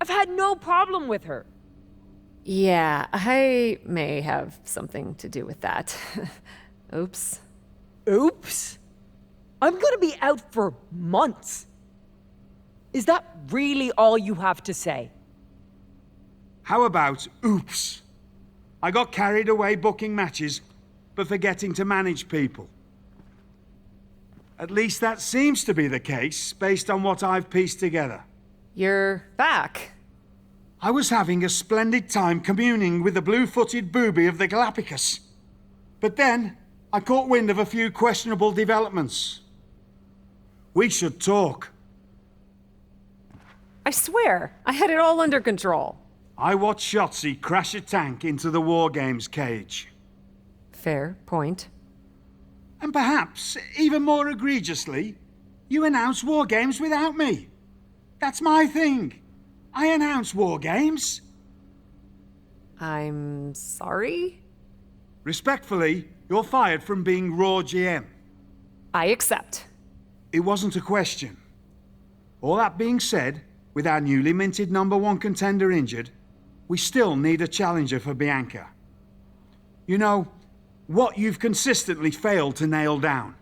I've had no problem with her. Yeah, I may have something to do with that. Oops. Oops. I'm gonna be out for months. Is that really all you have to say? How about oops? I got carried away booking matches, but forgetting to manage people. At least that seems to be the case, based on what I've pieced together. You're back. I was having a splendid time communing with the blue-footed booby of the Galapagos. But then, I caught wind of a few questionable developments. We should talk. I swear, I had it all under control. I watched Shotzi crash a tank into the War Games cage. Fair point. And perhaps, even more egregiously, you announce War Games without me. That's my thing. I announce War Games. I'm sorry? Respectfully, you're fired from being Raw GM. I accept. It wasn't a question. All that being said, with our newly minted #1 contender injured, we still need a challenger for Bianca. You know, what you've consistently failed to nail down.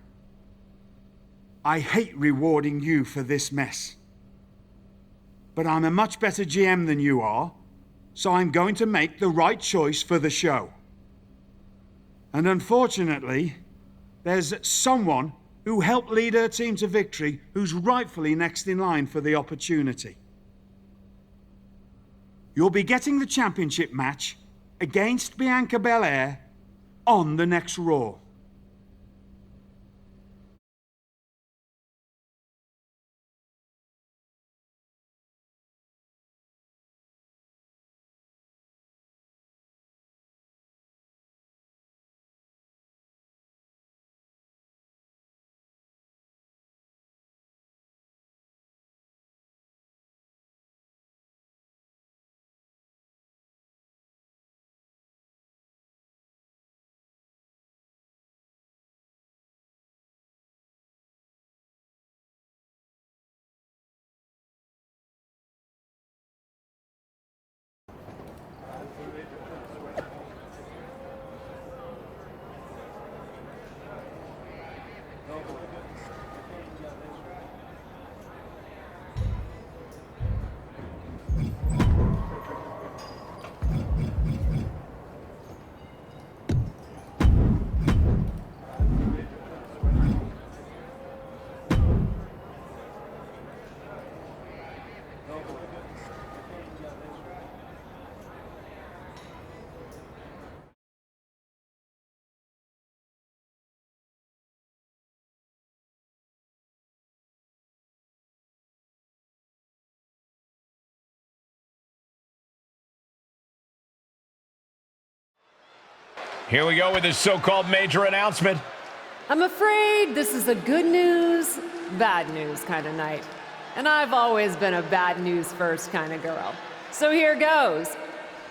I hate rewarding you for this mess. But I'm a much better GM than you are, so I'm going to make the right choice for the show. And unfortunately, there's someone who helped lead her team to victory who's rightfully next in line for the opportunity. You'll be getting the championship match against Bianca Belair on the next Raw. Here we go with this so-called major announcement. I'm afraid this is a good news, bad news kind of night. And I've always been a bad news first kind of girl. So here goes.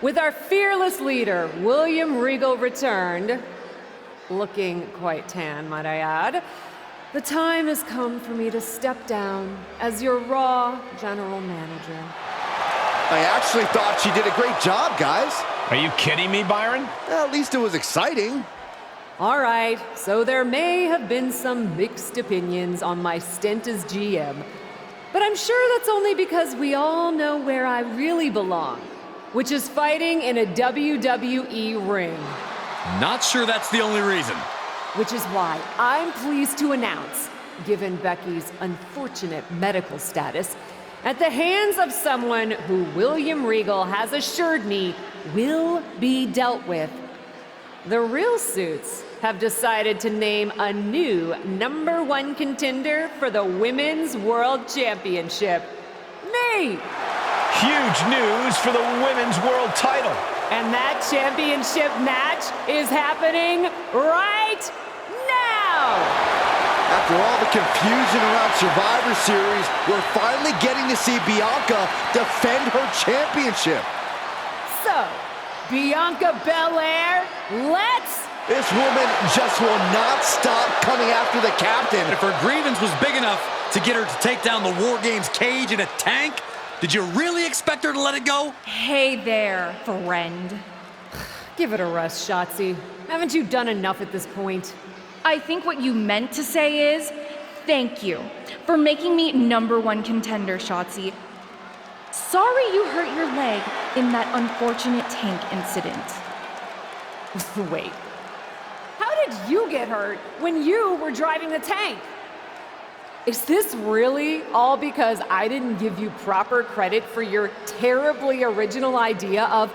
With our fearless leader, William Regal returned, looking quite tan, might I add, the time has come for me to step down as your Raw General Manager. I actually thought she did a great job, guys. Are you kidding me, Byron? Well, at least it was exciting. All right, so there may have been some mixed opinions on my stint as GM, but I'm sure that's only because we all know where I really belong, which is fighting in a WWE ring. Not sure that's the only reason. Which is why I'm pleased to announce, given Becky's unfortunate medical status, at the hands of someone who William Regal has assured me will be dealt with, the Real Suits have decided to name a new #1 contender for the Women's World Championship. Me! Huge news for the Women's World title. And that championship match is happening right now! After all the confusion around Survivor Series, we're finally getting to see Bianca defend her championship. So, Bianca Belair, let's... This woman just will not stop coming after the captain. If her grievance was big enough to get her to take down the War Games cage in a tank, Did you really expect her to let it go? Hey there, friend. Give it a rest, Shotzi. Haven't you done enough at this point? I think what you meant to say is, thank you for making me #1 contender, Shotzi. Sorry you hurt your leg in that unfortunate tank incident. Wait. How did you get hurt when you were driving the tank? Is this really all because I didn't give you proper credit for your terribly original idea of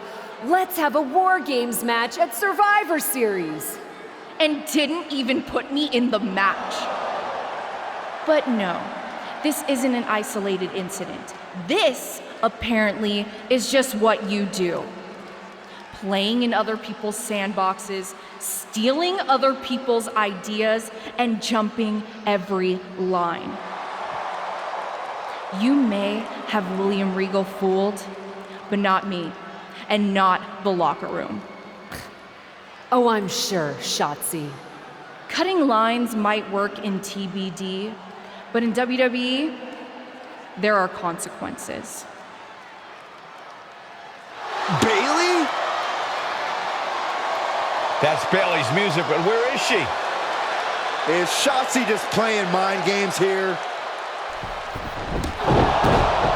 let's have a War Games match at Survivor Series? And didn't even put me in the match. But no, this isn't an isolated incident. This, apparently, is just what you do. Playing in other people's sandboxes, stealing other people's ideas, and jumping every line. You may have William Regal fooled, but not me, and not the locker room. Oh, I'm sure, Shotzi. Cutting lines might work in TBD, but in WWE, there are consequences. Bailey? That's Bailey's music, but where is she? Is Shotzi just playing mind games here?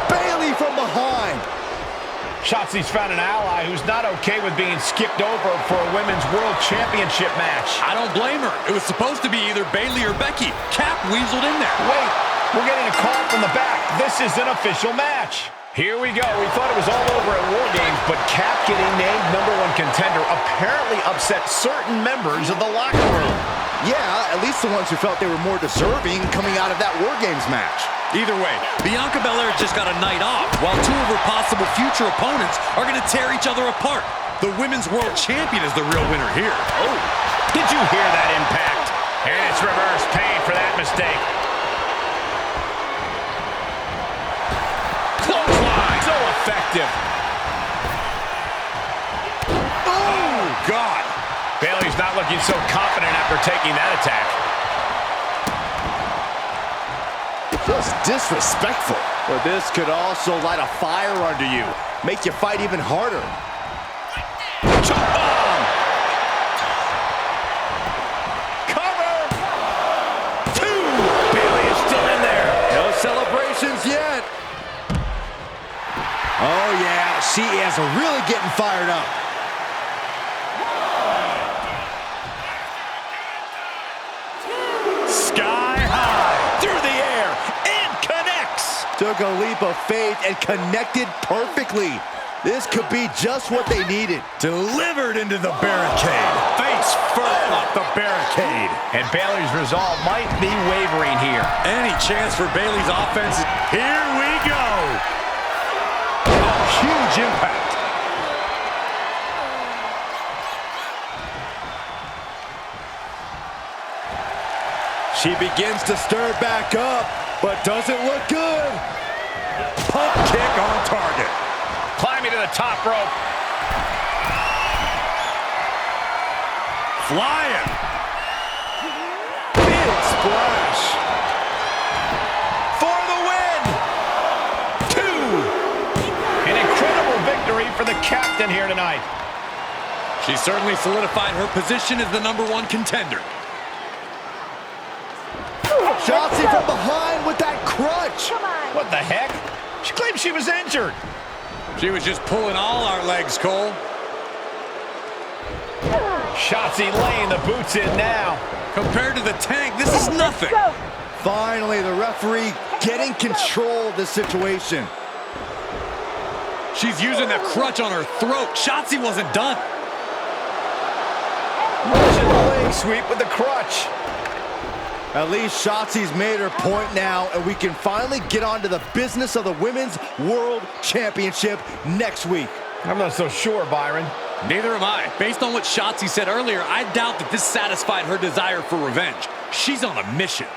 Bailey from behind. Shotzi's found an ally who's not okay with being skipped over for a Women's World Championship match. I don't blame her. It was supposed to be either Bailey or Becky. Cap weaseled in there. Wait, we're getting a call from the back. This is an official match. Here we go. We thought it was all over at War Games, but Cap getting named #1 contender apparently upset certain members of the locker room. Yeah, at least the ones who felt they were more deserving coming out of that War Games match. Either way, Bianca Belair just got a night off, while two of her possible future opponents are going to tear each other apart. The Women's World Champion is the real winner here. Oh, did you hear that impact? And it's reverse pain for that mistake. Clothesline, so effective. Oh, God. Bailey's not looking so confident after taking that attack. Just disrespectful. But this could also light a fire under you. Make you fight even harder. Chop bomb! Cover! 2! Bailey is still in there. No celebrations yet. Oh, yeah. She is really getting fired up. Sky high, through the air, and connects. Took a leap of faith and connected perfectly. This could be just what they needed. Delivered into the barricade. Face first off the barricade. And Bailey's resolve might be wavering here. Any chance for Bailey's offense? Here we go. A huge impact. She begins to stir back up, but doesn't look good. Pump kick on target. Climbing to the top rope. Flying. Big splash. For the win. 2. An incredible victory for the captain here tonight. She certainly solidified her position as the #1 contender. Shotzi from behind with that crutch. What the heck? She claimed she was injured. She was just pulling all our legs, Cole. Shotzi laying the boots in now. Compared to the tank, this is nothing. Finally, the referee getting control of the situation. She's using the crutch on her throat. Shotzi wasn't done. Russian leg sweep with the crutch. At least Shotzi's made her point now, and we can finally get on to the business of the Women's World Championship next week. I'm not so sure, Byron. Neither am I. Based on what Shotzi said earlier, I doubt that this satisfied her desire for revenge. She's on a mission.